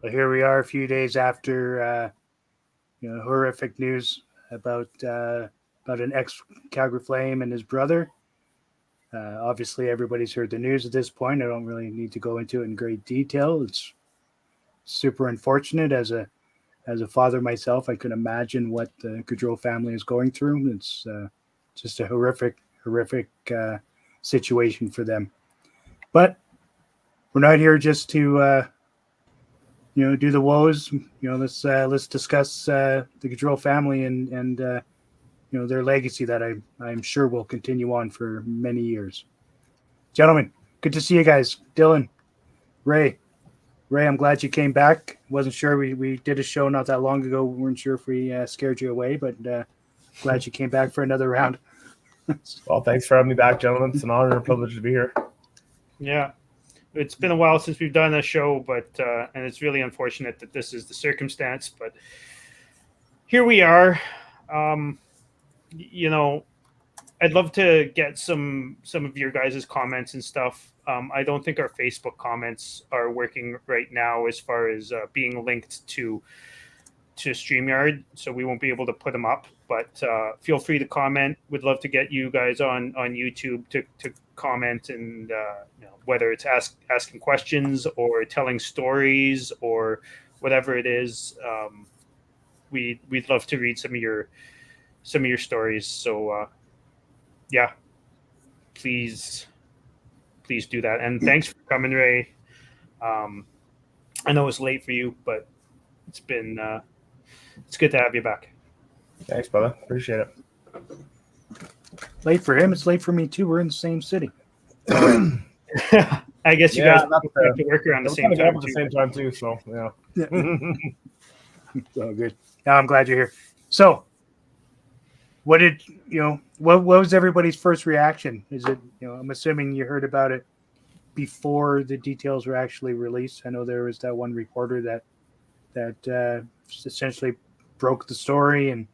Well, here we are a few days after horrific news about an ex-Calgary Flame and his brother. Obviously, everybody's heard the news at this point. I don't really need to go into it in great detail. It's super unfortunate. As a father myself, I can imagine what the Gaudreau family is going through. It's just a horrific situation for them. But we're not here just to do the woes. Let's discuss the Gaudreau family and their legacy that I'm sure will continue on for many years. Gentlemen, good to see you guys. Dylan, Ray, I'm glad you came back. Wasn't sure we did a show not that long ago. We weren't sure if we scared you away, but glad you came back for another round. Well, thanks for having me back, gentlemen. It's an honor and a privilege to be here. Yeah. It's been a while since we've done a show, but and it's really unfortunate that this is the circumstance, but here we are. I'd love to get some of your guys' comments and stuff. I don't think our Facebook comments are working right now as far as being linked to StreamYard, so we won't be able to put them up. But feel free to comment. We'd love to get you guys on YouTube to comment, and whether it's asking questions or telling stories or whatever it is. We'd love to read some of your stories. So please do that. And thanks for coming, Ray. I know it's late for you, but it's good to have you back. Thanks, brother. Appreciate it. Late for him. It's late for me too. We're in the same city. I guess you guys have to work around the same time. At the same time too. So yeah. It's all good. Now I'm glad you're here. So, what was everybody's first reaction? Is it, I'm assuming you heard about it before the details were actually released. I know there was that one reporter that essentially broke the story and,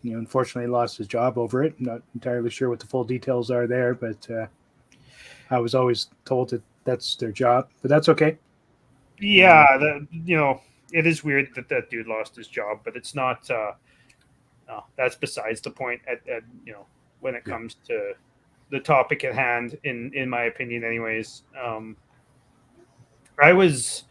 unfortunately lost his job over it. I'm not entirely sure what the full details are there, but I was always told that that's their job, but that's okay. Yeah, it is weird that dude lost his job, but it's not. That's besides the point. When it comes to the topic at hand, in my opinion, anyways. I was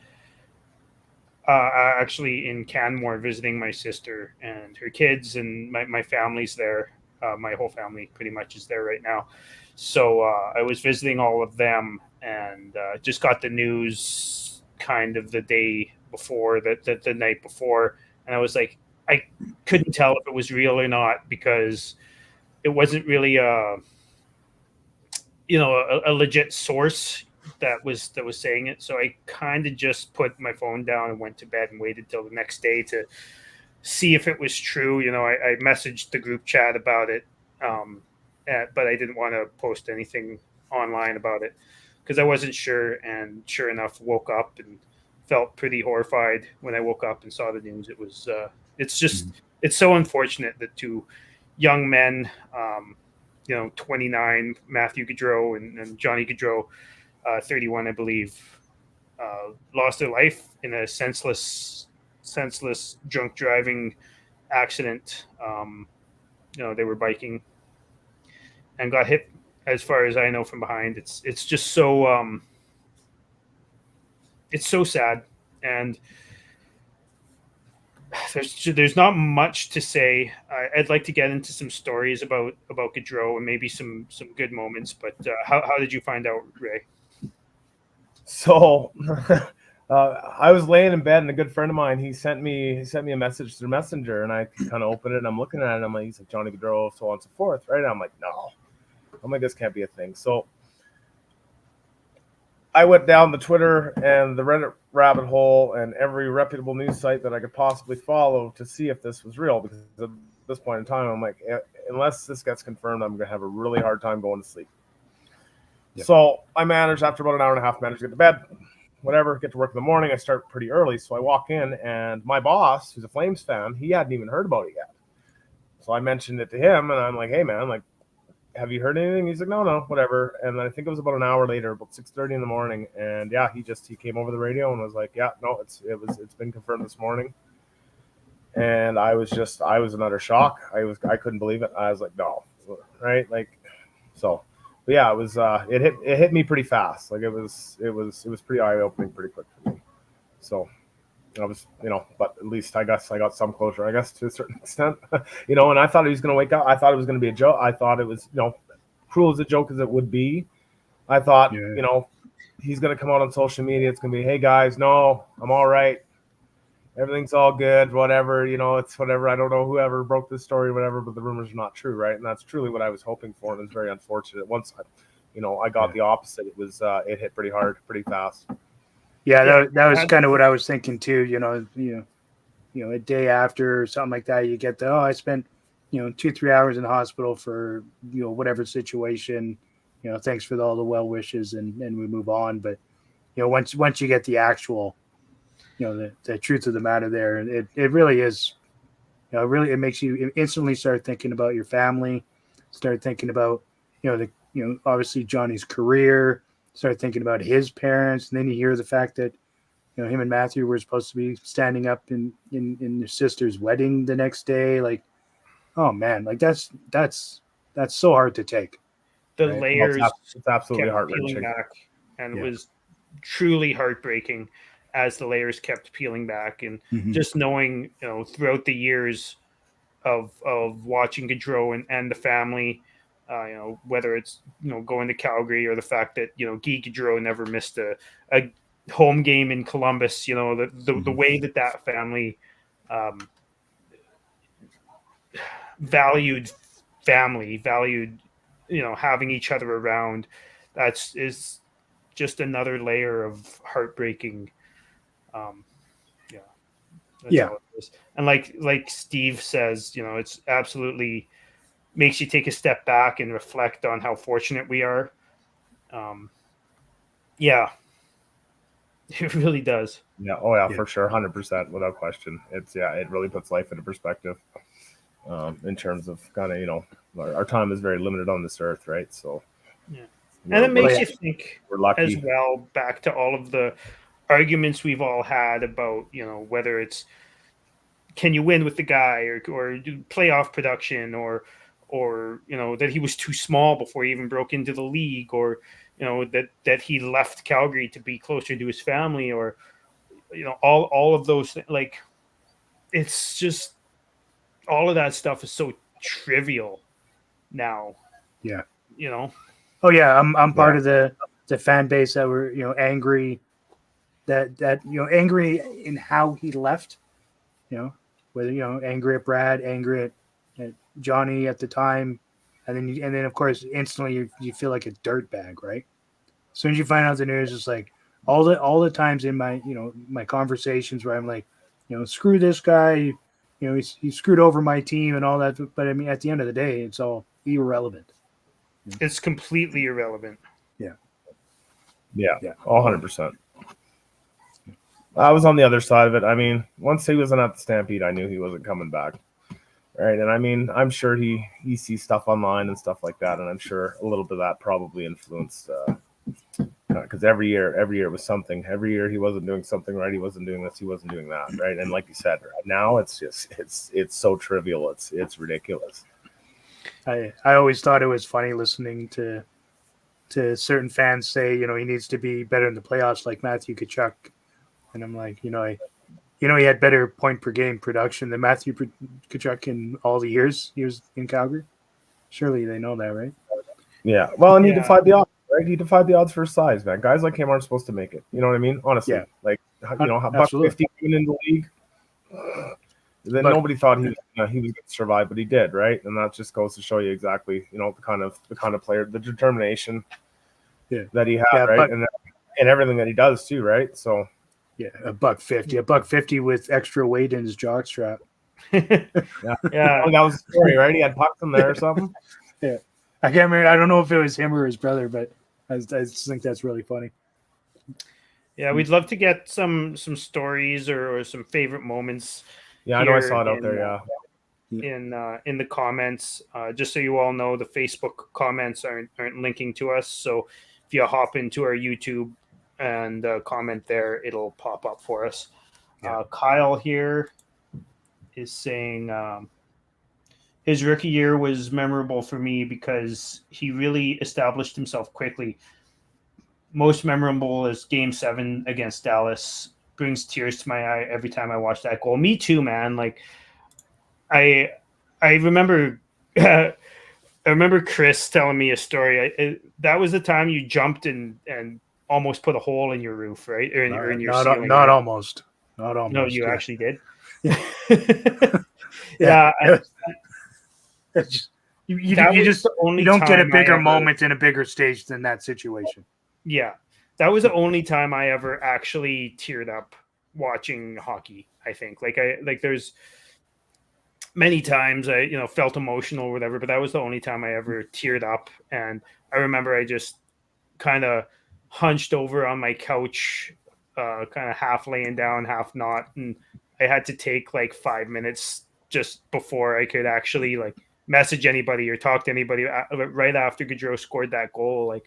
actually in Canmore visiting my sister and her kids, and my family's there. My whole family pretty much is there right now. So I was visiting all of them, and just got the news kind of the day before, the night before, and I was like, I couldn't tell if it was real or not, because it wasn't really a legit source that was saying it. So I kind of just put my phone down and went to bed and waited till the next day to see if it was true. I messaged the group chat about it, but I didn't want to post anything online about it because I wasn't sure. And sure enough, woke up and felt pretty horrified when I woke up and saw the news. It was it's so unfortunate that two young men, 29, Mathew Gaudreau and Johnny Gaudreau, 31, I believe, lost their life in a senseless drunk driving accident. They were biking and got hit, as far as I know, from behind. It's just so it's so sad, and there's not much to say. I'd like to get into some stories about Gaudreau and maybe some good moments. But how did you find out, Ray? So I was laying in bed, and a good friend of mine, he sent me a message through Messenger, and I kind of opened it and I'm looking at it and I'm like, he's like, Johnny Gaudreau, so on and so forth, right? And I'm like, no, I'm like, this can't be a thing. So I went down the Twitter and the Reddit rabbit hole and every reputable news site that I could possibly follow to see if this was real, because at this point in time, I'm like, unless this gets confirmed, I'm going to have a really hard time going to sleep. Yep. So I managed, after about an hour and a half, to get to bed, whatever, get to work in the morning. I start pretty early. So I walk in, and my boss, who's a Flames fan, he hadn't even heard about it yet. So I mentioned it to him, and I'm like, hey, man, like, have you heard anything? He's like, no, whatever. And then I think it was about an hour later, about 6:30 in the morning. And yeah, he came over the radio and was like, yeah, no, it's been confirmed this morning. And I was in utter shock. I couldn't believe it. I was like, no, right? Like, so, but yeah, it was, it hit me pretty fast. Like it was pretty eye-opening pretty quick for me. So I was, but at least I guess I got some closure, I guess, to a certain extent, and I thought he was going to wake up. I thought it was going to be a joke. I thought it was, cruel as a joke as it would be. I thought, he's going to come out on social media. It's going to be, hey guys, no, I'm all right. Everything's all good, whatever, it's whatever. I don't know whoever broke this story or whatever, but the rumors are not true. Right. And that's truly what I was hoping for. And it's very unfortunate. Once I got the opposite, it was, it hit pretty hard, pretty fast. Yeah, that was kind of what I was thinking too. A day after or something like that, you get I spent 2-3 hours in the hospital for whatever situation. Thanks for all the well wishes, and we move on. But once you get the actual, the truth of the matter there, it really is. It makes you instantly start thinking about your family, start thinking about obviously Johnny's career. Start thinking about his parents, and then you hear the fact that him and Mathew were supposed to be standing up in their sister's wedding the next day. Like, oh man, like that's so hard to take. The layers, it's absolutely heartbreaking, and it was truly heartbreaking as the layers kept peeling back, and just knowing throughout the years of watching Gaudreau and the family. Whether it's going to Calgary or the fact that Guy Gaudreau never missed a home game in Columbus. The way that family valued having each other around. Is just another layer of heartbreaking. And like Steve says, it's absolutely. Makes you take a step back and reflect on how fortunate we are. It really does. Yeah. Oh yeah, for sure. 100%, without question. It really puts life into perspective, in terms of kind of, our time is very limited on this earth. Right. So, and it makes you think we're lucky as well, back to all of the arguments we've all had about, whether it's, can you win with the guy or do playoff production or that he was too small before he even broke into the league, or that he left Calgary to be closer to his family, or all of those things. Like, it's just all of that stuff is so trivial now. Oh yeah, I'm part of the fan base that were angry that angry in how he left, whether angry at Brad, angry at Johnny at the time, and then of course instantly you feel like a dirtbag, right? As soon as you find out the news, it's like all the times in my my conversations where I'm like, screw this guy, he screwed over my team and all that. But I mean, at the end of the day, it's all irrelevant. It's completely irrelevant. Yeah, 100%. I was on the other side of it. I mean, once he wasn't at the Stampede, I knew he wasn't coming back. Right. And I mean, I'm sure he sees stuff online and stuff like that. And I'm sure a little bit of that probably influenced, because every year was something. Every year he wasn't doing something right. He wasn't doing this. He wasn't doing that. Right. And like you said, now it's just, it's so trivial. It's ridiculous. I always thought it was funny listening to certain fans say, he needs to be better in the playoffs like Mathew Tkachuk. And I'm like, he had better point per game production than Mathew Tkachuk in all the years he was in Calgary. Surely they know that, right? Yeah. Well, and he defied the odds, right? He defied the odds for his size, man. Guys like him aren't supposed to make it. You know what I mean? Honestly, like $1.50 in the league. Then nobody thought he was going to survive, but he did, right? And that just goes to show you exactly, the kind of player, the determination that he had, right? And everything that he does too, right? So. Yeah, $1.50 with extra weight in his jockstrap. Yeah. Oh, that was the story, right? He had pucks in there or something. Yeah, I can't remember. I don't know if it was him or his brother, but I just think that's really funny. Yeah, we'd love to get some stories or some favorite moments. Yeah, I know I saw it out there. in the comments. Just so you all know, the Facebook comments aren't linking to us. So if you hop into our YouTube and comment there, it'll pop up for us. Yeah. Kyle here is saying his rookie year was memorable for me because he really established himself quickly. Most memorable is Game 7 against Dallas. Brings tears to my eye every time I watch that goal. Me too, man. Like I remember I remember Chris telling me a story. That was the time you jumped and almost put a hole in your roof, right? Or in your ceiling. Not almost. Not almost. No, you actually did. Yeah. You don't get a bigger moment in a bigger stage than that situation. Yeah. That was the only time I ever actually teared up watching hockey, I think. There's many times I, felt emotional or whatever, but that was the only time I ever teared up. And I remember I just kind of hunched over on my couch, kind of half laying down, half not. And I had to take like 5 minutes just before I could actually like message anybody or talk to anybody right after Gaudreau scored that goal.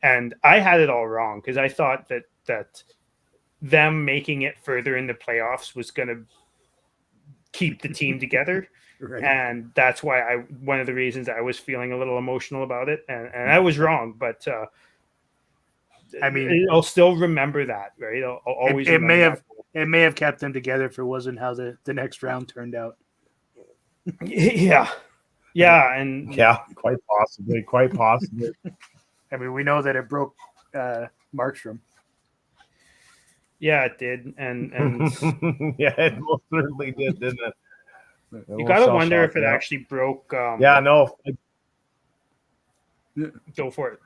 And I had it all wrong because I thought that them making it further in the playoffs was going to keep the team together. Right. And that's why one of the reasons I was feeling a little emotional about it. And I was wrong, but I mean, I'll still remember that, right? I'll always it may have kept them together if it wasn't how the next round turned out. Yeah, and quite possibly. I mean, we know that it broke Markstrom. Yeah, it did, and yeah, it most certainly did, didn't it? You got to wonder if it actually broke. No. Go for it.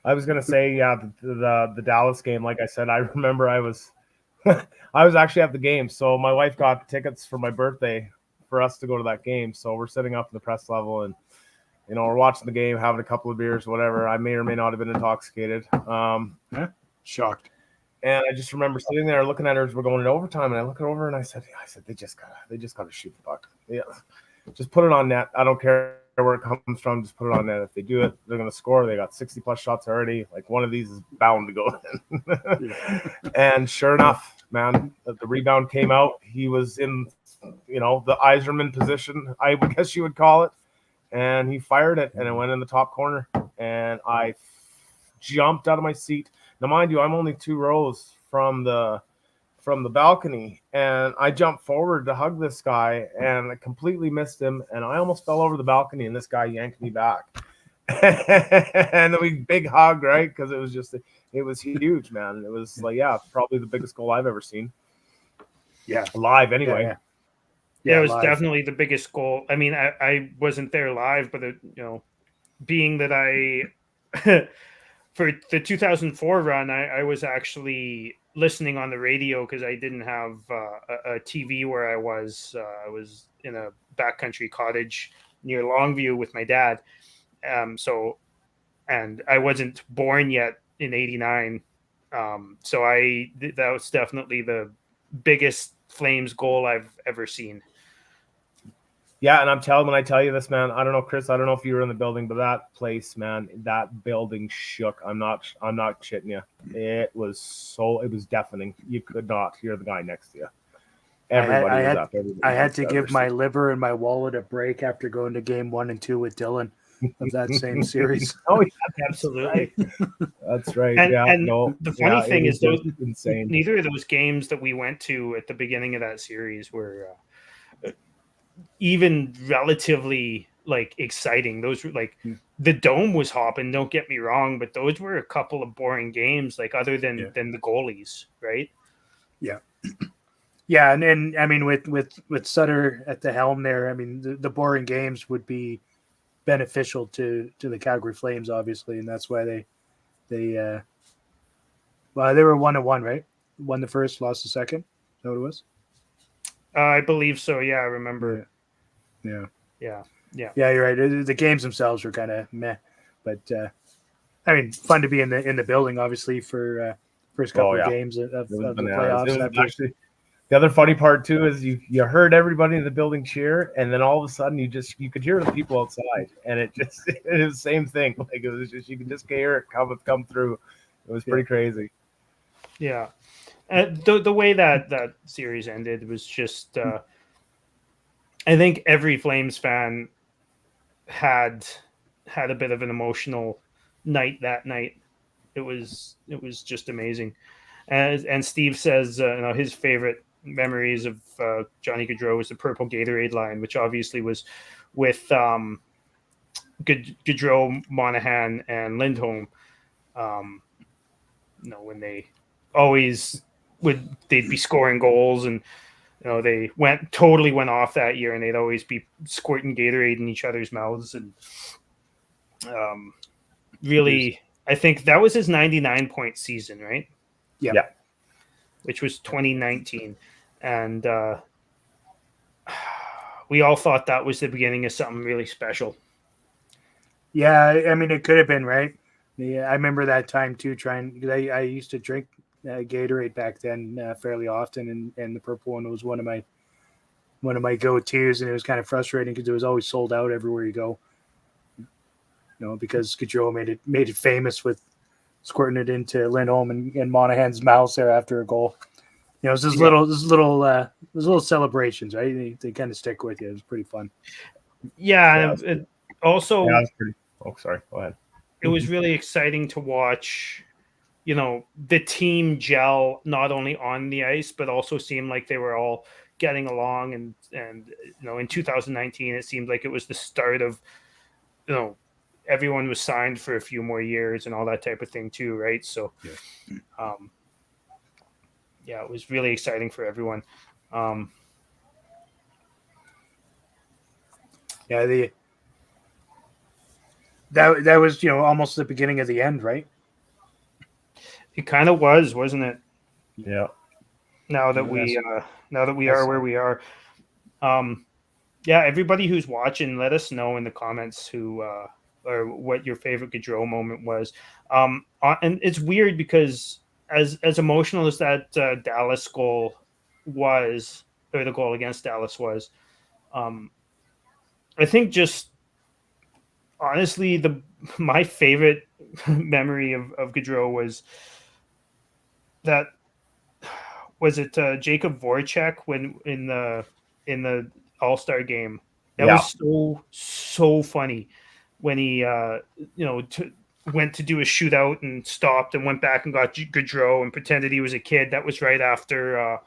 I was gonna say, the Dallas game. Like I said, I remember I was actually at the game, so my wife got tickets for my birthday for us to go to that game. So we're sitting up in the press level, and we're watching the game, having a couple of beers, whatever. I may or may not have been intoxicated. Shocked. And I just remember sitting there looking at her as we're going in overtime, and I look over and I said, they just gotta shoot the puck. Yeah, just put it on net. I don't care where it comes from. Just put it on net. If they do it, they're gonna score. They got 60 plus shots already. Like one of these is bound to go in. And sure enough, man, the rebound came out. He was in, the Iserman position, I would guess you would call it. And he fired it, and it went in the top corner. And I jumped out of my seat. Now, mind you, I'm only 2 rows from the balcony, and I jumped forward to hug this guy, and I completely missed him, and I almost fell over the balcony, and this guy yanked me back. And a big hug, right? Because it was huge, man. It was probably the biggest goal I've ever seen. Yeah, live anyway. Yeah, it was live. definitely the biggest goal. I mean, I wasn't there live, but being that I for the 2004 run, I was actually listening on the radio because I didn't have a TV where I was. I was in a backcountry cottage near Longview with my dad. And I wasn't born yet in '89. So that was definitely the biggest Flames goal I've ever seen. Yeah, and when I tell you this, man, I don't know, Chris, I don't know if you were in the building, but that place, man, that building shook. I'm not shitting you. It was deafening. You could not hear the guy next to you. Everybody was up. I had to give my liver and my wallet a break after going to game 1 and 2 with Dylan of that same series. Oh, yeah, absolutely. That's right. And the funny thing is, insane. Neither of those games that we went to at the beginning of that series were even relatively exciting. Those were the dome was hopping, don't get me wrong, but those were a couple of boring games, other than the goalies, right? Yeah. Yeah, and I mean with Sutter at the helm there, I mean the boring games would be beneficial to the Calgary Flames, obviously, and that's why they were 1-1, right? Won the first, lost the second. Is that what it was? I believe so. Yeah, I remember. Yeah. You're right. The games themselves were kind of meh, but I mean, fun to be in the building, obviously, for first couple of games of the playoffs. The other funny part too is you heard everybody in the building cheer, and then all of a sudden you could hear the people outside, and it was the same thing. Like it was just you could just hear it come through. It was pretty crazy. Yeah, the way that series ended was just. I think every Flames fan had a bit of an emotional night that night. It was just amazing. And Steve says his favorite memories of Johnny Gaudreau was the purple Gatorade line, which obviously was with Gaudreau, Monahan, and Lindholm. When they always they'd be scoring goals, and they totally went off that year, and they'd always be squirting Gatorade in each other's mouths, and really, I think that was his 99-point season, right? Yeah. Which was 2019. And we all thought that was the beginning of something really special. Yeah, I mean, it could have been, right? Yeah, I remember that time too. I used to drink Gatorade back then fairly often, and the purple one was one of my go-tos, and it was kind of frustrating because it was always sold out everywhere you go. Because Gaudreau made it famous with squirting it into Lindholm and Monahan's mouths there after a goal. It's those little celebrations, right? They kind of stick with you. It was pretty fun. Yeah, and also, that was pretty. Oh, sorry. Go ahead. It was really exciting to watch, the team gel not only on the ice, but also seemed like they were all getting along. And in 2019, it seemed like it was the start of, everyone was signed for a few more years and all that type of thing too, right? So, it was really exciting for everyone. That was almost the beginning of the end, right? It kind of was, wasn't it? Yeah. Now that we are where we are, everybody who's watching, let us know in the comments who or what your favorite Gaudreau moment was. And it's weird because as emotional as that Dallas goal was, or the goal against Dallas was, I think just honestly my favorite memory of Gaudreau was that. Was it Jacob Voracek when in the All-Star game? That was so funny when he went to do a shootout and stopped and went back and got Gaudreau and pretended he was a kid. That was right after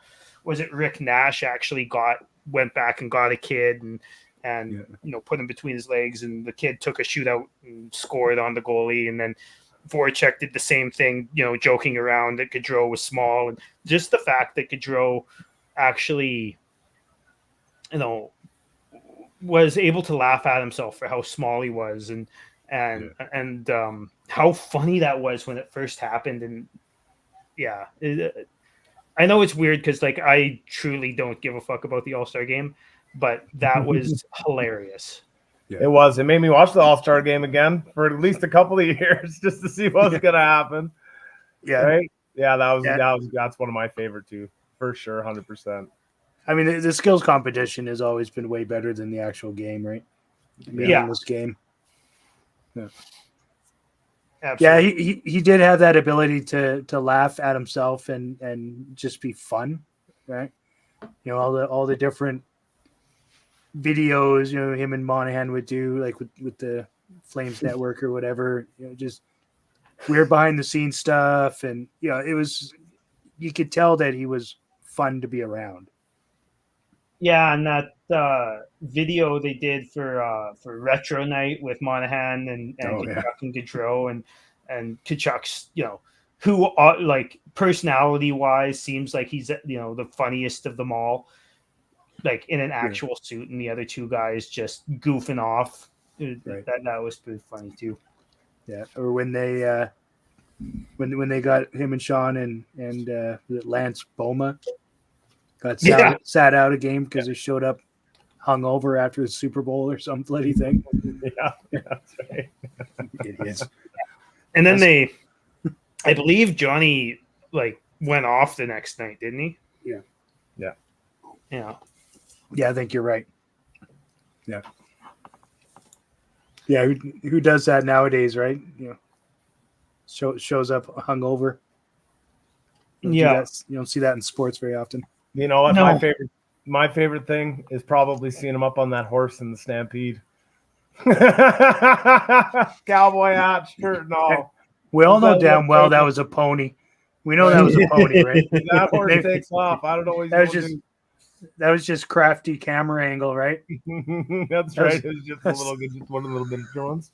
was it Rick Nash actually went back and got a kid and put him between his legs, and the kid took a shootout and scored on the goalie, and then Voracek did the same thing, joking around that Gaudreau was small, and just the fact that Gaudreau actually, was able to laugh at himself for how small he was, and how funny that was when it first happened. And I know it's weird because I truly don't give a fuck about the All-Star game, but that was hilarious. Yeah. It was. It made me watch the All-Star game again for at least a couple of years just to see what's gonna happen. Yeah. Right. Yeah, that's one of my favorite too, for sure, 100%. I mean, the skills competition has always been way better than the actual game, right? In this game. Yeah. Absolutely. Yeah, he did have that ability to laugh at himself and just be fun, right? All the different videos, him and Monahan would do, like with the Flames Network or whatever, just weird behind the scenes stuff, and it was, you could tell that he was fun to be around. Yeah, and that video they did for Retro Night with Monahan and Kachuk and Gaudreau and Kachuk's, who like personality wise seems like he's the funniest of them all, like in an actual suit, and the other two guys just goofing off. Right. That was pretty funny too. Yeah, or when they when they got him and Sean and Lance Boma got sat out a game because they showed up hungover after the Super Bowl or some bloody thing. Yeah, that's right. Idiots. And then I believe Johnny went off the next night, didn't he? Yeah. Yeah. Yeah. Yeah, I think you're right. Yeah. Yeah, who does that nowadays, right? Shows up hungover. Yeah. You don't see that in sports very often. You know what? No. My favorite thing is probably seeing him up on that horse in the Stampede. Cowboy hat, shirt, and all. We all know That damn well that little- was a pony. We know that was a pony, right? That horse Maybe- takes off. I don't know what he's That was going just to that was just crafty camera angle, right? do. That's that was- right. It was just one of the little miniature ones.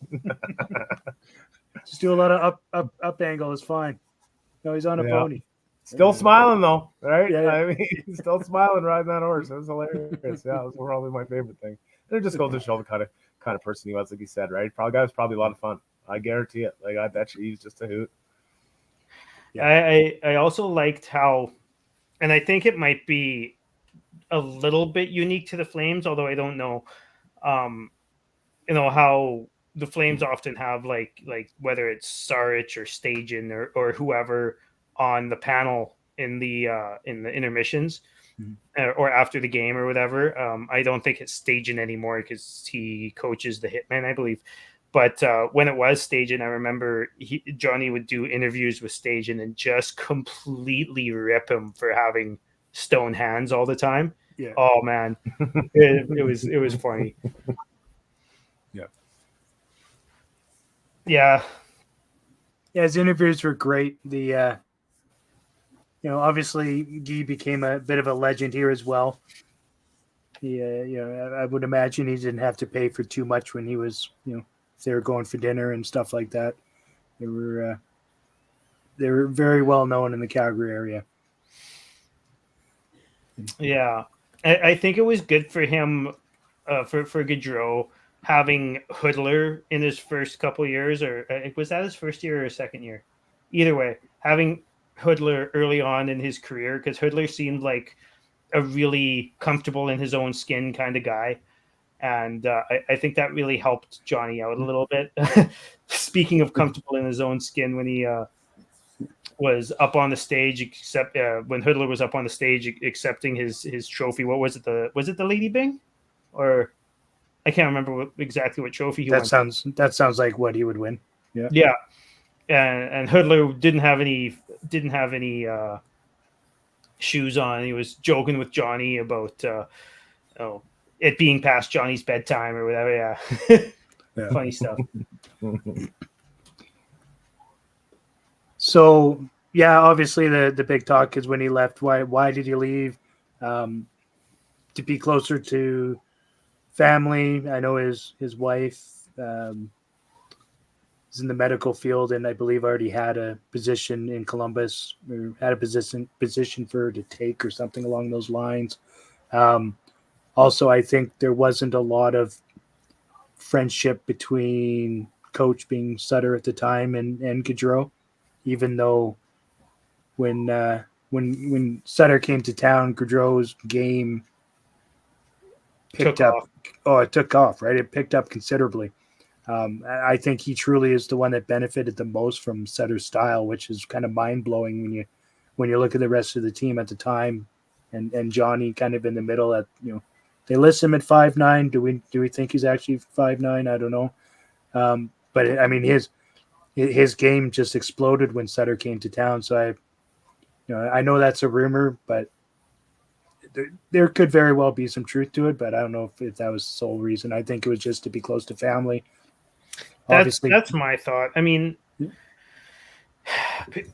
Just do a lot of up angle is fine. No, he's on a Yeah. pony. Still smiling though, right? Yeah, yeah. I mean, he's still smiling riding that horse. It was hilarious. Yeah, it was probably my favorite thing. And it just goes to show the kind of person he was, like you said, right? Guy was probably a lot of fun. I guarantee it. Like I bet you he's just a hoot. I also liked how, and I think it might be a little bit unique to the Flames, although I don't know, how the Flames often have like whether it's Sarich or Stajan or whoever on the panel in the intermissions or after the game or whatever. I don't think it's Stajan anymore because he coaches the Hitmen, I believe. But when it was Stajan, I remember Johnny would do interviews with Stajan and just completely rip him for having stone hands all the time. Yeah. Oh man, it was funny. Yeah. Yeah. Yeah, his interviews were great. The obviously Guy became a bit of a legend here as well. I would imagine he didn't have to pay for too much when he was, if they were going for dinner and stuff like that. They were very well known in the Calgary area. Yeah. I think it was good for him, for Gaudreau, having Hoodler in his first couple years, or was that his first year or second year? Either way, having Hoodler early on in his career, because Hoodler seemed like a really comfortable in his own skin kind of guy. And I think that really helped Johnny out a little bit. Speaking of comfortable in his own skin, when he was up on the stage, when Hoodler was up on the stage accepting his trophy. What was it? Was it the Lady Bing, or I can't remember exactly what trophy he won. That sounds like what he would win. Yeah. Yeah, and Hoodler didn't have any shoes on. He was joking with Johnny about it being past Johnny's bedtime or whatever. Yeah, Yeah. Funny stuff. So yeah, obviously the big talk is when he left. Why did he leave? To be closer to family. I know his wife is in the medical field, and I believe already had a position in Columbus, or had a position for her to take, or something along those lines. Also, I think there wasn't a lot of friendship between coach being Sutter at the time and Gaudreau, even though when Sutter came to town, Gaudreau's game picked up. off. Oh, it took off, right? It picked up considerably. I think he truly is the one that benefited the most from Sutter's style, which is kind of mind blowing when you look at the rest of the team at the time, and Johnny kind of in the middle. They list him at 5'9". Do we think he's actually 5'9"? I don't know. But I mean his game just exploded when Sutter came to town. So I know that's a rumor, but there could very well be some truth to it. But I don't know if that was the sole reason. I think it was just to be close to family. Obviously, That's my thought. I mean,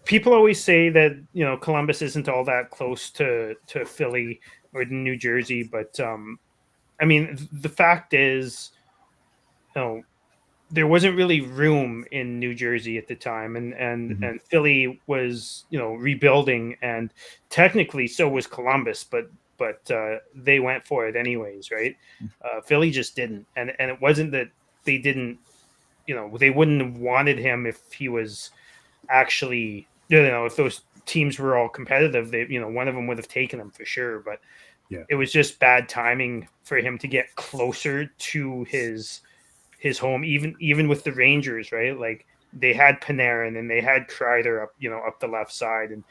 people always say that Columbus isn't all that close to Philly or New Jersey, but I mean, the fact is, there wasn't really room in New Jersey at the time, and Philly was rebuilding, and technically so was Columbus, but they went for it anyways, right? Philly just didn't, and it wasn't that they didn't. They wouldn't have wanted him if he was actually, if those teams were all competitive, they, one of them would have taken him for sure. But it was just bad timing for him to get closer to his home, even with the Rangers, right? Like they had Panarin and they had Kreider up the left side, and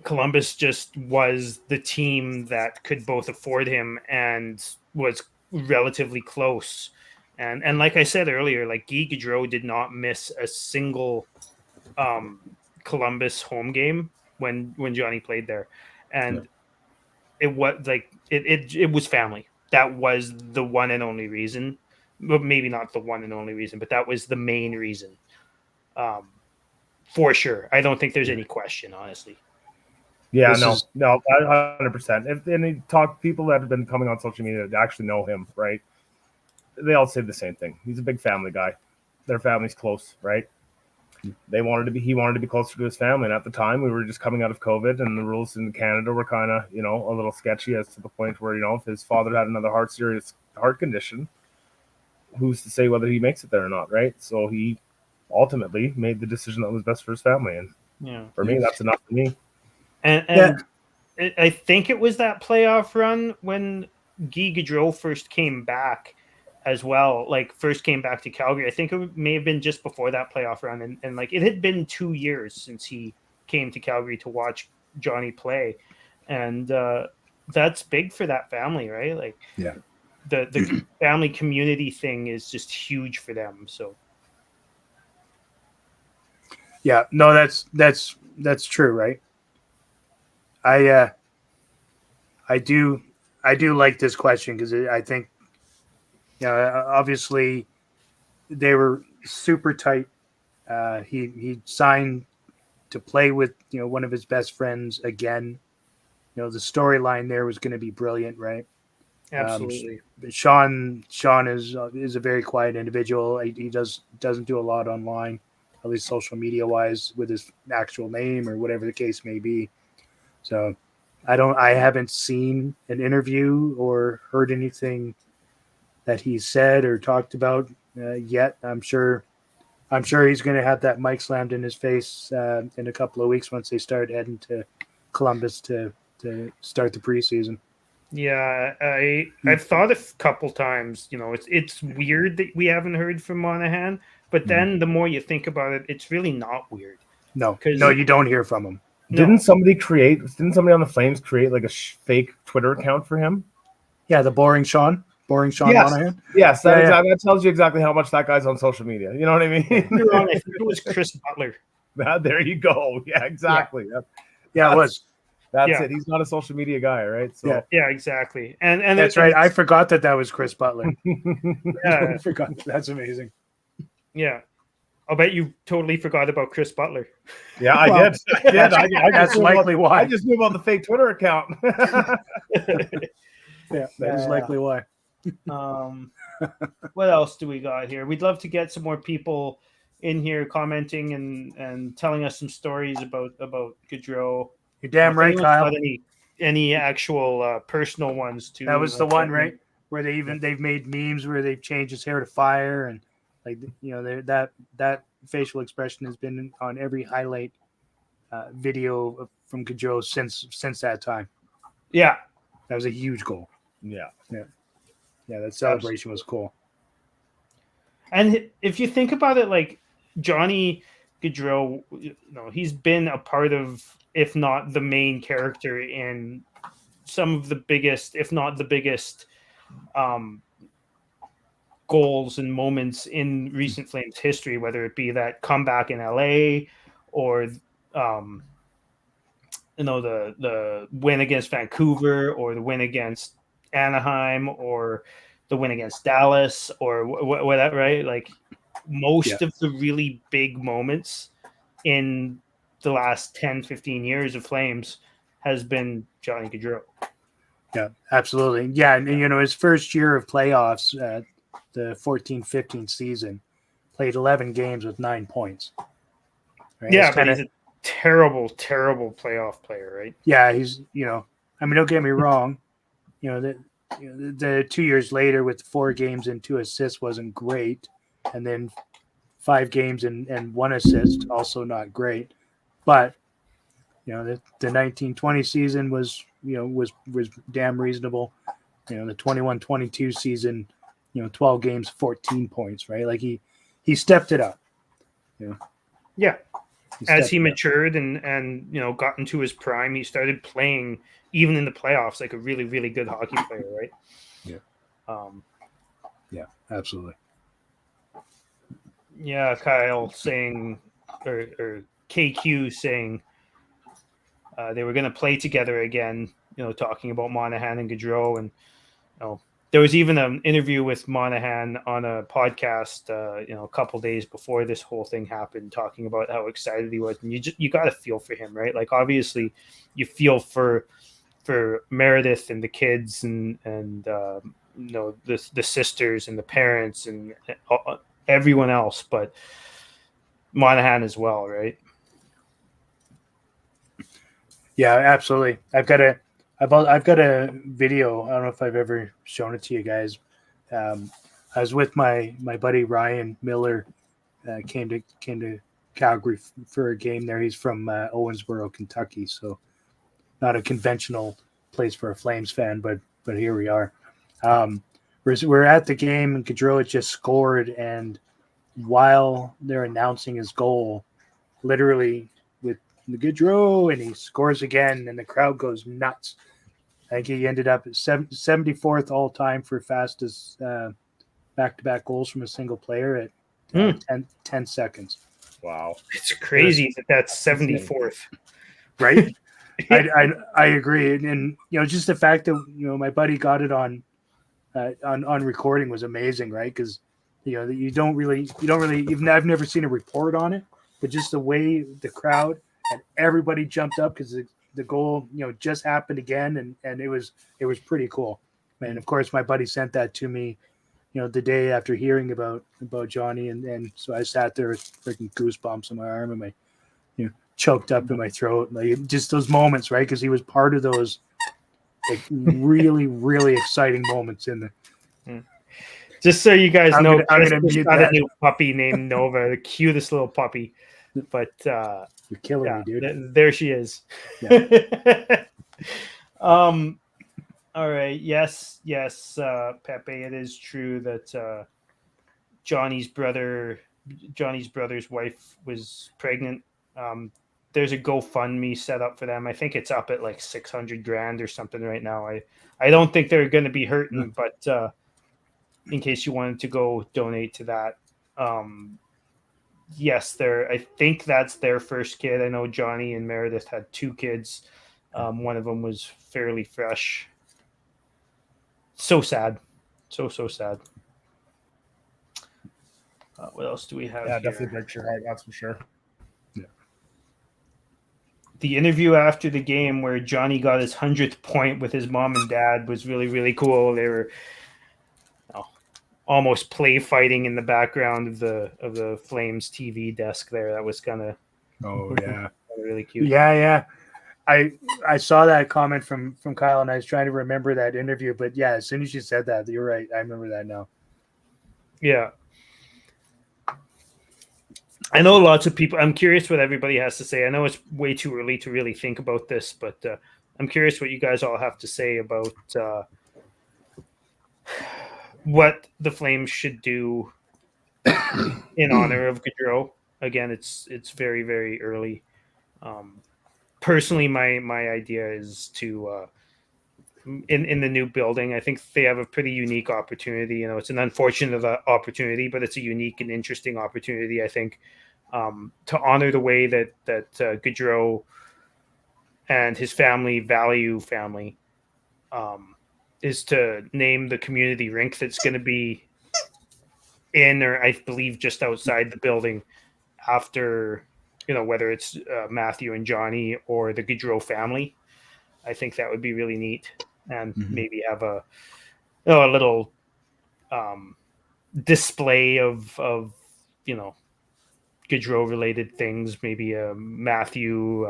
Columbus just was the team that could both afford him and was relatively close. And like I said earlier, like Guy Gaudreau did not miss a single Columbus home game when Johnny played there, and it was like it was family. That was the one and only reason. Well, maybe not the one and only reason, but that was the main reason. For sure, I don't think there's any question, honestly. Yeah, no, 100%. If any people that have been coming on social media that actually know him, right? They all say the same thing. He's a big family guy. Their family's close, right? He wanted to be closer to his family. And at the time, we were just coming out of COVID, and the rules in Canada were kind of, a little sketchy, as to the point where, if his father had another serious heart condition, who's to say whether he makes it there or not, right? So he ultimately made the decision that was best for his family, and for me, that's enough for me. And I think it was that playoff run when Guy Gaudreau first came back as well, first came back to Calgary. I think it may have been just before that playoff run. And it had been 2 years since he came to Calgary to watch Johnny play. And that's big for that family, right? The family community thing is just huge for them. So. Yeah, no, that's true, right? I do like this question because I think, obviously they were super tight. He signed to play with one of his best friends again. The storyline there was going to be brilliant, right? Absolutely. Sean is a very quiet individual. He doesn't do a lot online, at least social media wise, with his actual name or whatever the case may be. So I haven't seen an interview or heard anything that he said or talked about yet. I'm sure he's going to have that mic slammed in his face in a couple of weeks once they start heading to Columbus to start the preseason. Yeah, I've thought a couple times, it's weird that we haven't heard from Monahan, but then the more you think about it, it's really not weird. No, you don't hear from him. No. Didn't somebody on the Flames create a fake Twitter account for him? Yeah, the Boring Sean yes. Monahan. Yes, that tells you exactly how much that guy's on social media. You know what I mean? I think it was Chris Butler. There you go. Yeah, exactly. Yeah, it was. That's it. He's not a social media guy, right? So yeah, exactly. And that's right. I forgot that was Chris Butler. Yeah, I forgot. That's amazing. Yeah. I'll bet you totally forgot about Chris Butler. Yeah, I did. That's likely why. I just knew about the fake Twitter account. Yeah, that is likely why. What else do we got here? We'd love to get some more people in here commenting and telling us some stories about Gaudreau. You're damn right, Kyle. Any actual personal ones too? That was the one, right? Where they've made memes where they've changed his hair to fire, and that facial expression has been on every highlight video from Gaudreau since that time. Yeah, that was a huge goal. Yeah. That celebration was cool. And if you think about it, Johnny Gaudreau, he's been a part of, if not the main character in some of the biggest, if not the biggest, goals and moments in recent Flames history, whether it be that comeback in LA or the win against Vancouver or the win against Anaheim or the win against Dallas or whatever, right? Most of the really big moments in the last 10, 15 years of Flames has been Johnny Gaudreau. Yeah, absolutely. Yeah, and his first year of playoffs, the 14-15 season, played 11 games with 9 points. Right? Yeah, but he's a terrible, terrible playoff player, right? Yeah, he's, don't get me wrong, the 2 years later with 4 games and 2 assists wasn't great, and then 5 games and 1 assist, also not great. But the 19-20 season was damn reasonable. The 21-22 season, 12 games, 14 points, right? He stepped it up. Yeah. as he matured and got into his prime, he started playing even in the playoffs like a really, really good hockey player, right? Yeah, absolutely. Yeah, Kyle saying, or KQ saying they were going to play together again, talking about Monahan and Gaudreau. And there was even an interview with Monahan on a podcast, a couple days before this whole thing happened, talking about how excited he was. And you got to feel for him, right? Like, obviously, you feel for Meredith and the kids and the sisters and the parents and everyone else, but Monahan as well, right? Yeah, absolutely. I've got a video. I don't know if I've ever shown it to you guys. I was with my buddy Ryan Miller. Came to Calgary for a game there. He's from Owensboro, Kentucky, so not a conventional place for a Flames fan, but here we are. We're at the game, and Gaudreau had just scored, and while they're announcing his goal, literally with the Gaudreau, and he scores again, and the crowd goes nuts. I think he ended up at 74th all time for fastest back-to-back goals from a single player at 10 seconds. Wow, it's crazy that's 74th, right? I agree, and just the fact that my buddy got it on recording was amazing, right? Because you don't really even I've never seen a report on it, but just the way the crowd and everybody jumped up because the goal just happened again, and it was pretty cool. And of course my buddy sent that to me the day after hearing about Johnny, and so I sat there with freaking goosebumps on my arm and my choked up in my throat, like just those moments, right? Because he was part of those like really, really exciting moments in the. Just so you guys know, I'm gonna got a new puppy named Nova, the cutest little puppy. But you're killing me, dude. There she is. Yeah. All right. Yes, Pepe. It is true that Johnny's brother's wife was pregnant. There's a GoFundMe set up for them. I think it's up at like $600,000 or something right now. I don't think they're going to be hurting, but in case you wanted to go donate to that, yes, I think that's their first kid. I know Johnny and Meredith had 2 kids. One of them was fairly fresh. So sad. So sad. What else do we have? Yeah, here? definitely breaks your heart. That's for sure. The interview after the game where Johnny got his 100th point with his mom and dad was really, really cool. They were almost play fighting in the background of the Flames TV desk there. That was kind of really cute. Yeah. I saw that comment from Kyle, and I was trying to remember that interview, but yeah, as soon as you said that, you're right. I remember that now. Yeah. I know lots of people. I'm curious what everybody has to say. I know it's way too early to really think about this, but I'm curious what you guys all have to say about what the Flames should do in honor of Gaudreau. Again, it's very, very early. Personally, my idea is to in the new building. I think they have a pretty unique opportunity. It's an unfortunate opportunity, but it's a unique and interesting opportunity, I think, to honor the way that Gaudreau and his family value family, is to name the community rink that's going to be in, or I believe just outside the building after, whether it's Mathew and Johnny or the Gaudreau family. I think that would be really neat, and maybe have a little display of Gaudreau related things, maybe a Mathew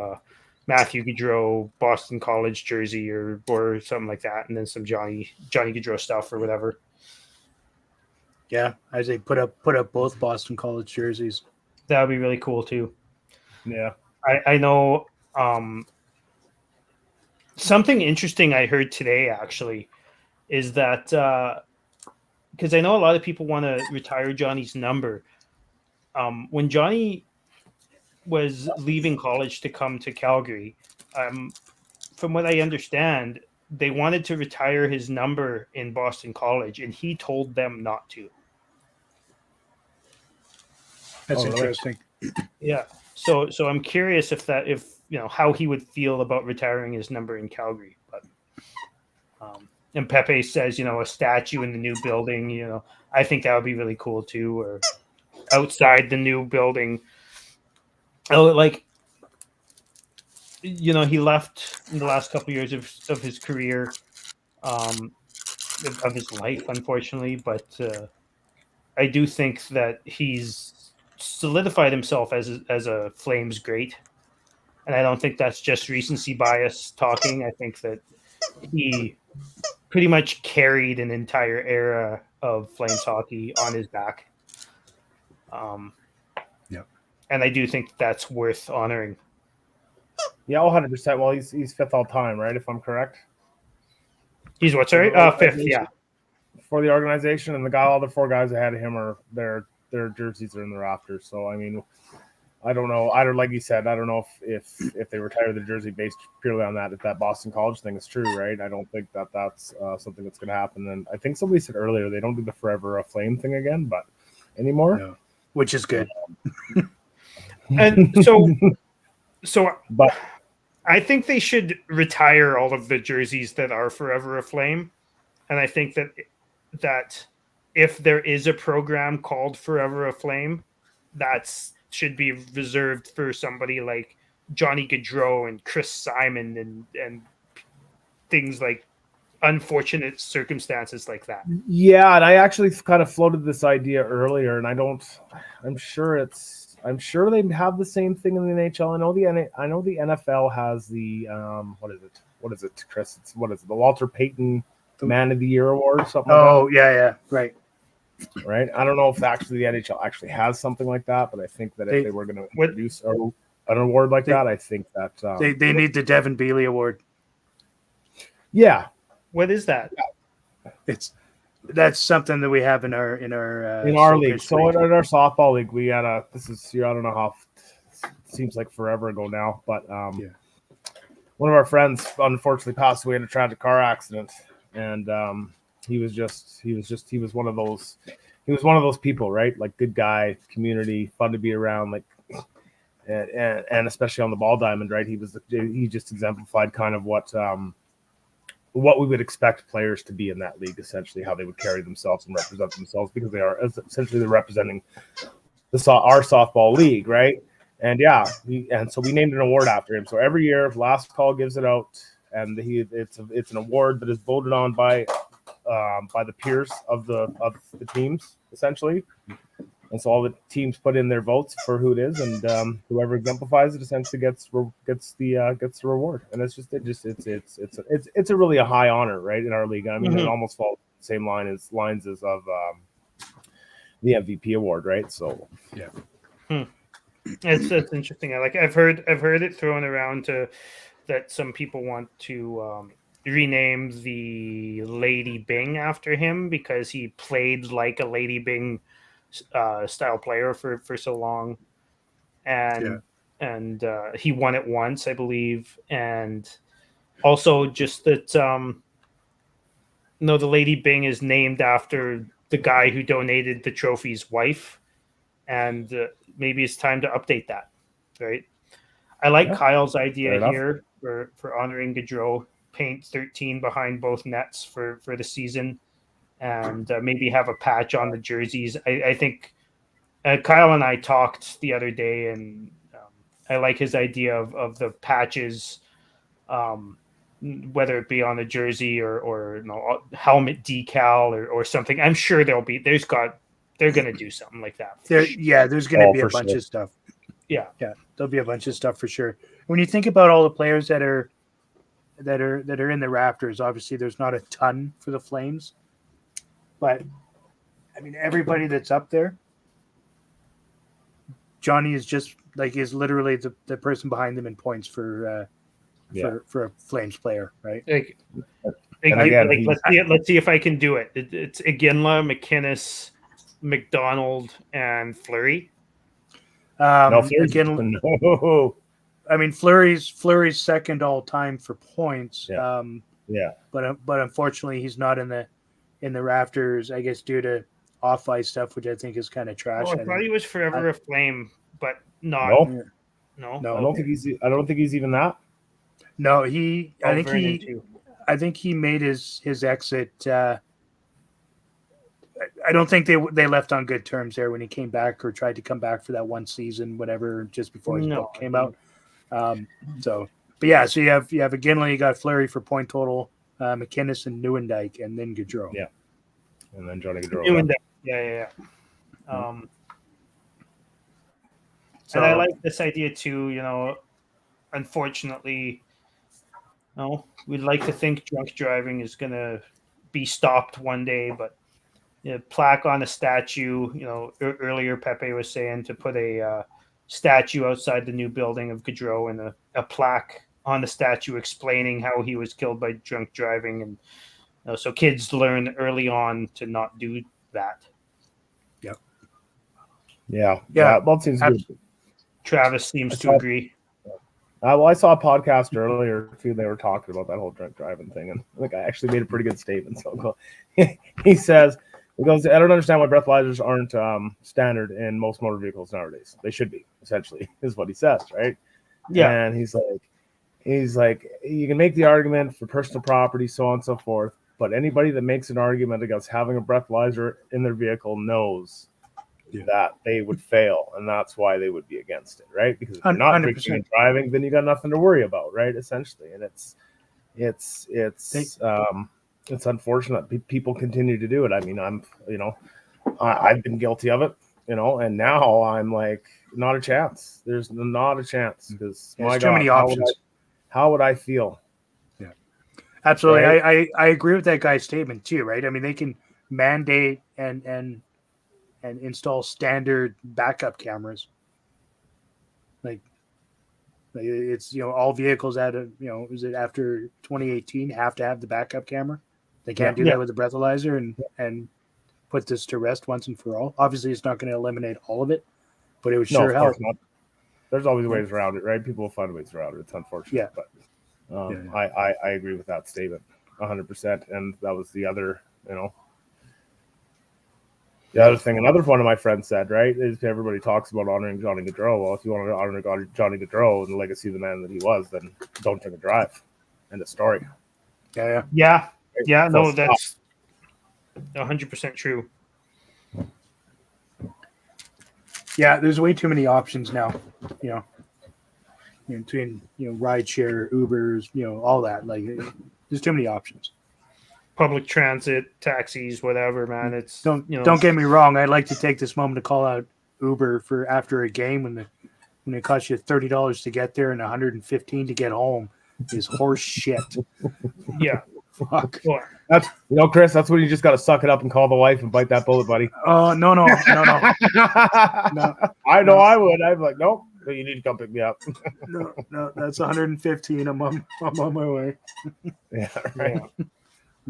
Gaudreau Boston College jersey or something like that, and then some Johnny Gaudreau stuff or whatever. Yeah, I say put up both Boston College jerseys. That would be really cool too. Yeah, I know. Something interesting I heard today actually is that because I know a lot of people want to retire Johnny's number. When Johnny was leaving college to come to Calgary. From what I understand, they wanted to retire his number in Boston College, and he told them not to. That's really? interesting. Yeah. So I'm curious if how he would feel about retiring his number in Calgary. But and Pepe says, a statue in the new building. I think that would be really cool too. Or outside the new building. Oh, like he left in the last couple of years of his career, of his life, unfortunately. But I do think that he's solidified himself as a Flames great, and I don't think that's just recency bias talking. I think that he pretty much carried an entire era of Flames hockey on his back. And I do think that's worth honoring. Yeah, 100%. Well, he's fifth all time, right? If I'm correct. He's what? Sorry, fifth. Yeah, for the organization, and all the four guys ahead of him are their jerseys are in the rafters. So I mean, I don't know. Like you said, I don't know if they retire the jersey based purely on that. If that Boston College thing is true, right? I don't think that's something that's going to happen. And I think somebody said earlier they don't do the Forever a Flame thing again, but anymore, no. Which is good. And but I think they should retire all of the jerseys that are Forever a Flame, and I think that if there is a program called Forever a Flame, that should be reserved for somebody like Johnny Gaudreau and Chris Simon and things like unfortunate circumstances like that. Yeah, and I actually kind of floated this idea earlier, and I'm sure they have the same thing in the NHL. I know the NFL has the what is it, Chris? The Walter Payton Man of the Year award or something. Oh, yeah, right. Right. I don't know if actually the NHL actually has something like that, but I think that if they were going to introduce an award like that, I think that they need the Devin Bealey Award. Yeah. What is that? That's something that we have in our league. So in our softball league, we had I don't know how it seems like forever ago now, but one of our friends unfortunately passed away in a tragic car accident, and he was one of those people, right? Like good guy, community, fun to be around, like and especially on the ball diamond, right? He just exemplified kind of what we would expect players to be in that league, essentially how they would carry themselves and represent themselves, because they're representing our softball league, right? And so we named an award after him. So every year, Last Call gives it out, and it's an award that is voted on by the peers of the teams, essentially. And so all the teams put in their votes for who it is, and whoever exemplifies it essentially gets the reward. And it's a really a high honor, right, in our league. I mean, It almost falls the same lines as of the MVP award, right? So yeah, it's interesting. I've heard it thrown around that some people want to rename the Lady Byng after him because he played like a Lady Byng style player for so long, and he won it once, I believe, and also just that the Lady Byng is named after the guy who donated the trophy's wife, and maybe it's time to update that, right? I like Kyle's idea here for honoring Gaudreau. Paint 13 behind both nets for the season, and maybe have a patch on the jerseys. I think Kyle and I talked the other day, and I like his idea of the patches, whether it be on the jersey or helmet decal or something. I'm sure they're going to do something like that. There's going to be a bunch of stuff. Yeah, there'll be a bunch of stuff for sure. When you think about all the players that are in the rafters, obviously there's not a ton for the Flames. But I mean, everybody that's up there, Johnny is literally the person behind them in points for a Flames player, right? Let's see if I can do it. It's Iginla, McInnes, McDonald, and Fleury. No, Fleury's again, no. I mean Fleury's second all time for points. Yeah. Yeah. But unfortunately he's not in the rafters, I guess, due to off ice stuff, which I think is kind of trash. Oh, I thought he was forever a Flame, but not. No. No. I don't think he's even that. No, I think he made his exit. I don't think they left on good terms there when he came back or tried to come back for that one season, whatever, just before his book came out. So you have McGinley, you got Fleury for point total, McInnes and Nieuwendyk, and then Gaudreau. Yeah, and then Johnny Gaudreau. Nieuwendyk. Yeah. And I like this idea too. Unfortunately, we'd like to think drunk driving is going to be stopped one day, but plaque on a statue. Earlier Pepe was saying to put a statue outside the new building of Gaudreau and a plaque on the statue explaining how he was killed by drunk driving, and so kids learn early on to not do that. Yep. Yeah. That seems good. Travis seems to agree. I saw a podcast earlier too. They were talking about that whole drunk driving thing, and I think I actually made a pretty good statement. So he says, I don't understand why breathalyzers aren't standard in most motor vehicles nowadays. They should be, essentially, is what he says, right? Yeah. And he's like, you can make the argument for personal property, so on and so forth, but anybody that makes an argument against having a breathalyzer in their vehicle knows that they would fail, and that's why they would be against it, right? Because if you're not 100%. drinking and driving, then you got nothing to worry about, right? Essentially, and it's unfortunate people continue to do it. I mean, I've been guilty of it, and now I'm like, not a chance. There's not a chance because my too God, many options. How would I feel? Yeah, absolutely. Right? I agree with that guy's statement too, right? I mean, they can mandate and install standard backup cameras. Like it's all vehicles is it after 2018 have to have the backup camera? They can't do that with the breathalyzer and put this to rest once and for all. Obviously, it's not going to eliminate all of it, but it would sure help. There's always ways around it, right? People will find ways around it. It's unfortunate, but I agree with that statement 100%. And that was the other, the other thing. Another one of my friends said, right, is everybody talks about honoring Johnny Gaudreau. Well, if you want to honor Johnny Gaudreau and the legacy of the man that he was, then don't drink and drive. End of story. Yeah. No, that's 100% true. Yeah, there's way too many options now. Between rideshare, Ubers, all that. Like, there's too many options. Public transit, taxis, whatever, man. It's don't get me wrong. I'd like to take this moment to call out Uber for after a game when it costs you $30 to get there and $115 to get home is horse shit. Yeah. Fuck. That's Chris. That's when you just got to suck it up and call the wife and bite that bullet, buddy. Oh no. No. I know I would. I'd be like, nope. But you need to come pick me up. No. That's $115. I'm on my way. Yeah. Right. Yeah.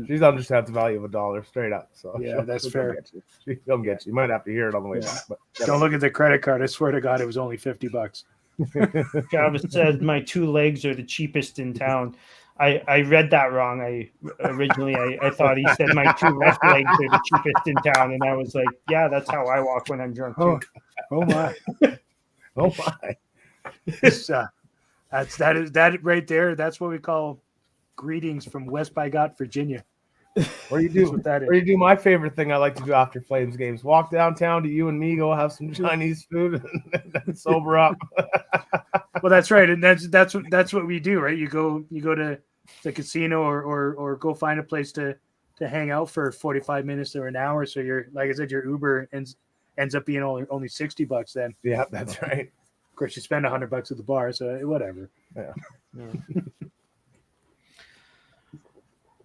She understands the value of $1 straight up. So yeah, that's fair. She'll get you. You might have to hear it on the way back. But don't look at the credit card. I swear to God, it was only $50. Travis said my two legs are the cheapest in town. I read that wrong. I thought he said my two left legs are the cheapest in town, and I was like, yeah, that's how I walk when I'm drunk too. Oh my. Oh my. That right there. That's what we call greetings from West Bigot, Virginia. Or you do my favorite thing I like to do after Flames games. Walk downtown to you and me, go have some Chinese food and then sober up. Well, that's right. And that's what we do, right? You go to the casino or go find a place to hang out for 45 minutes or an hour. So you're, like I said, your Uber ends up being only $60 then. Yeah, that's right. Of course, you spend $100 at the bar, so whatever. Yeah.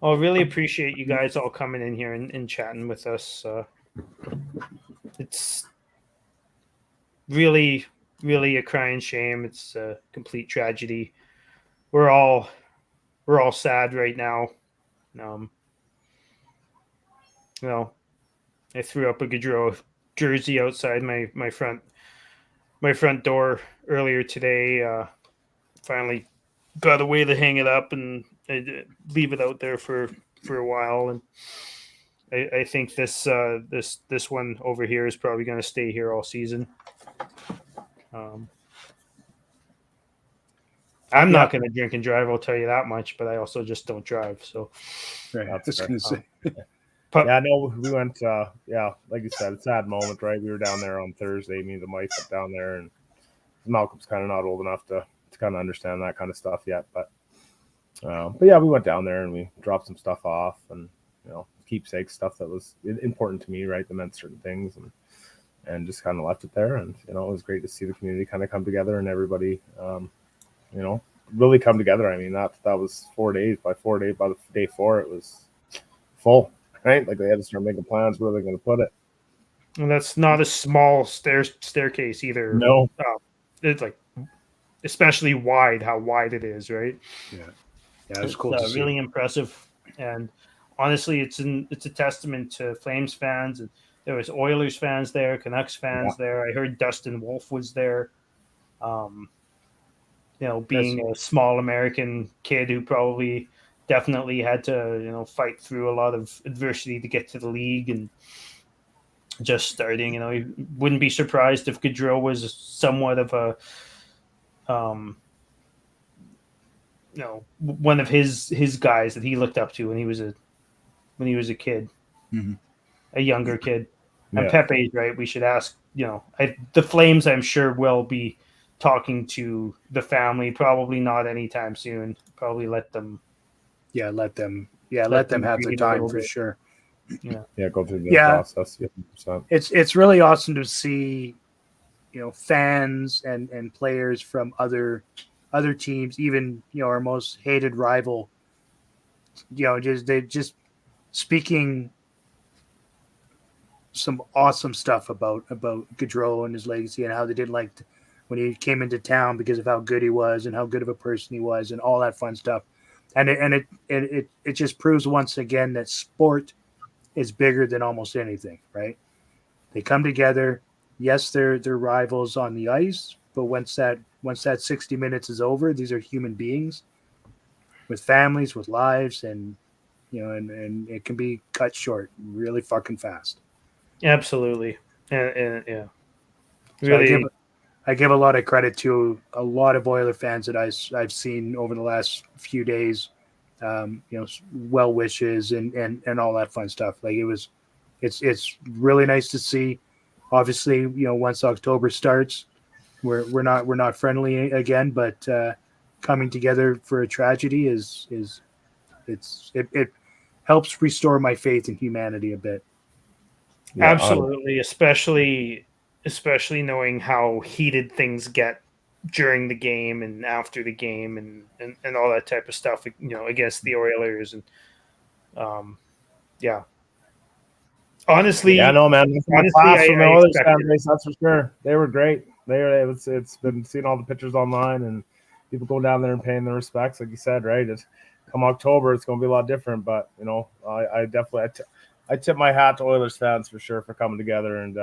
I really appreciate you guys all coming in here and chatting with us. It's really, really a crying shame. It's a complete tragedy. We're all sad right now. I threw up a Gaudreau jersey outside my front my front door earlier today. Finally got a way to hang it up and leave it out there for a while. And I think this one over here is probably going to stay here all season. I'm not going to drink and drive, I'll tell you that much, but I also just don't drive. So, Right. I was going to say. Yeah, no, we went, like you said, it's a sad moment, right? We were down there on Thursday, me and the wife went down there, and Malcolm's kind of not old enough to kind of understand that kind of stuff yet. But yeah, we went down there and we dropped some stuff off and, keepsake stuff that was important to me, right? That meant certain things and just kind of left it there. And, it was great to see the community kind of come together and everybody, really come together. I mean, that was 4 days. By the day 4, it was full, right? Like they had to start making plans where they're going to put it. And that's not a small staircase either. No. It's like, especially wide, how wide it is, right? Yeah, it's cool to see. Really impressive. And honestly, it's a testament to Flames fans. And there was Oilers fans there, Canucks fans there. I heard Dustin Wolf was there. Being a small American kid who probably definitely had to, fight through a lot of adversity to get to the league and just starting, he wouldn't be surprised if Gaudreau was somewhat of a, one of his guys that he looked up to when he was a kid, a younger kid. And Pepe's right. We should ask, the Flames, I'm sure, will be talking to the family, probably not anytime soon. Probably let them have the time for sure. Go through the process. 100%. It's really awesome to see, fans and players from other teams, even our most hated rival, just speaking some awesome stuff about Gaudreau and his legacy and how they didn't like when he came into town because of how good he was and how good of a person he was and all that fun stuff. And it just proves once again that sport is bigger than almost anything, right? They come together. Yes, they're rivals on the ice, but once that 60 minutes is over, these are human beings with families, with lives, and and it can be cut short really fucking fast. Absolutely, yeah. Really, so I give a lot of credit to a lot of Oiler fans that I've seen over the last few days. Well wishes and all that fun stuff. Like it's really nice to see. Obviously, once October starts, we're not friendly again, but coming together for a tragedy it helps restore my faith in humanity a bit. Yeah, absolutely, especially knowing how heated things get during the game and after the game and all that type of stuff, against the Oilers and honestly, yeah, no, man. That's for sure. They were great. It's been seeing all the pictures online and people going down there and paying their respects, like you said, right? Come October, it's going to be a lot different, but I definitely I tip my hat to Oilers fans for sure for coming together and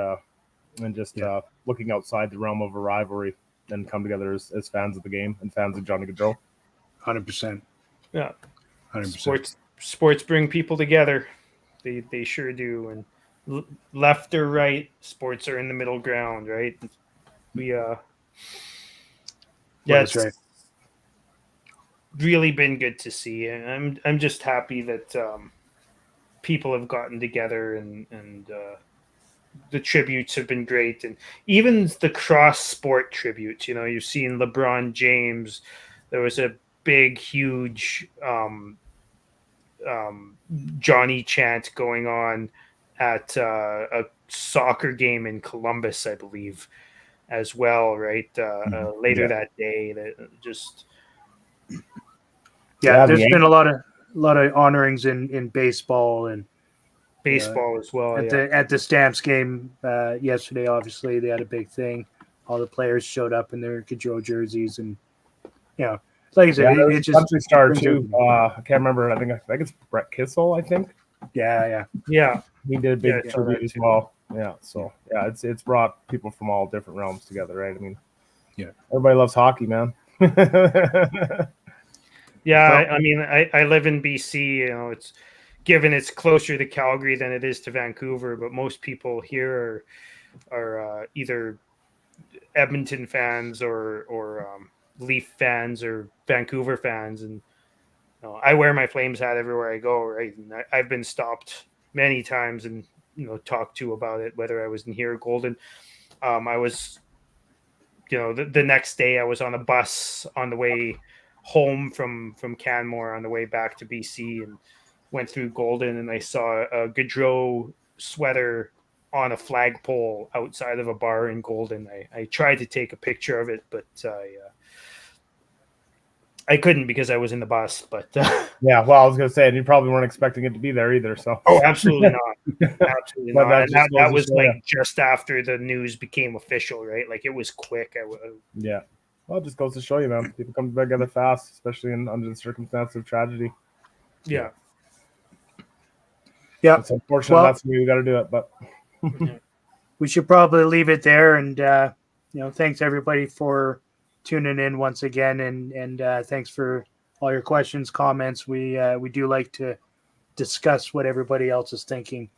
just looking outside the realm of a rivalry and come together as fans of the game and fans of Johnny Gaudreau. 100%. Yeah. 100%. Sports bring people together. They sure do. And left or right, sports are in the middle ground, right? That's right. Really been good to see. And I'm just happy that people have gotten together and the tributes have been great, and even the cross sport tributes. You've seen LeBron James. There was a big, huge Johnny chant going on at a soccer game in Columbus, I believe, as well. Right, later that day. There's been a lot of honorings in baseball and. Baseball as well. At the Stamps game yesterday, obviously they had a big thing. All the players showed up in their Gaudreau jerseys, and like I said, it just country star too. I can't remember. I think it's Brett Kissel. I think. Yeah. He did a big tribute as well. Yeah. So yeah, it's brought people from all different realms together, right? I mean, Yeah. everybody loves hockey, man. Yeah, So- I mean, I live in BC. You know, it's given it's closer to Calgary than it is to Vancouver, but most people here are either Edmonton fans or Leaf fans or Vancouver fans, and I wear my Flames hat everywhere I go. Right, and I've been stopped many times and talked to about it, whether I was in here or Golden. I was, the next day I was on a bus on the way home from Canmore on the way back to BC and went through Golden, and I saw a Gaudreau sweater on a flagpole outside of a bar in Golden. I tried to take a picture of it, but I couldn't because I was in the bus. But yeah, well, I was gonna say, and you probably weren't expecting it to be there either. So absolutely not, absolutely But not. that And that just goes to was show like you. just after the news became official, right? Like it was quick. Yeah. Well, it just goes to show you, man. People come together fast, especially under the circumstance of tragedy. Yeah. Yeah. It's unfortunate. Well- That's the way we got to do it. But We should probably leave it there. And, thanks everybody for tuning in once again. And thanks for all your questions, comments. We do like to discuss what everybody else is thinking.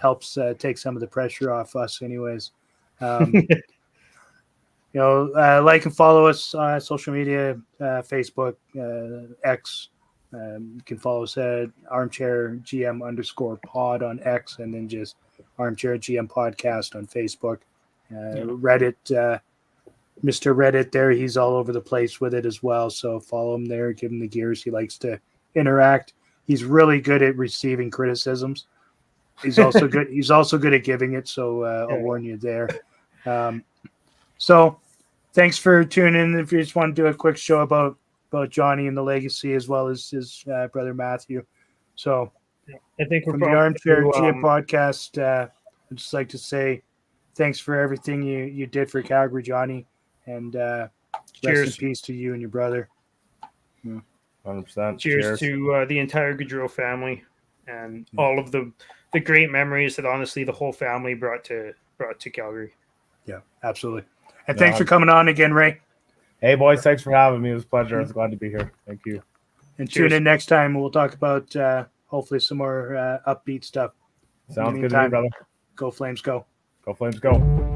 Helps take some of the pressure off us anyways. Like and follow us on social media, Facebook, X. You can follow us at ArmChair GM _pod on X, and then just ArmChair GM Podcast on Facebook. Reddit, Mr. Reddit there, he's all over the place with it as well. So follow him there, give him the gears. He likes to interact. He's really good at receiving criticisms. He's also good. He's also good at giving it. So I'll warn you there. So thanks for tuning in. If you just want to do a quick show about Johnny and the legacy, as well as his brother Mathew. So I think we're from the probably ArmChair through, GM Podcast, I'd just like to say thanks for everything you did for Calgary, Johnny, and rest Cheers. in peace to you and your brother. 100%. Cheers to the entire Gaudreau family and all of the great memories that honestly the whole family brought to Calgary. Yeah, absolutely. And thanks for coming on again, Ray. Hey, boys, thanks for having me. It was a pleasure. I was glad to be here. Thank you. And Cheers. tune in next time. We'll talk about hopefully some more upbeat stuff. Sounds good to me, meantime, brother. Go Flames, go. Go Flames, go.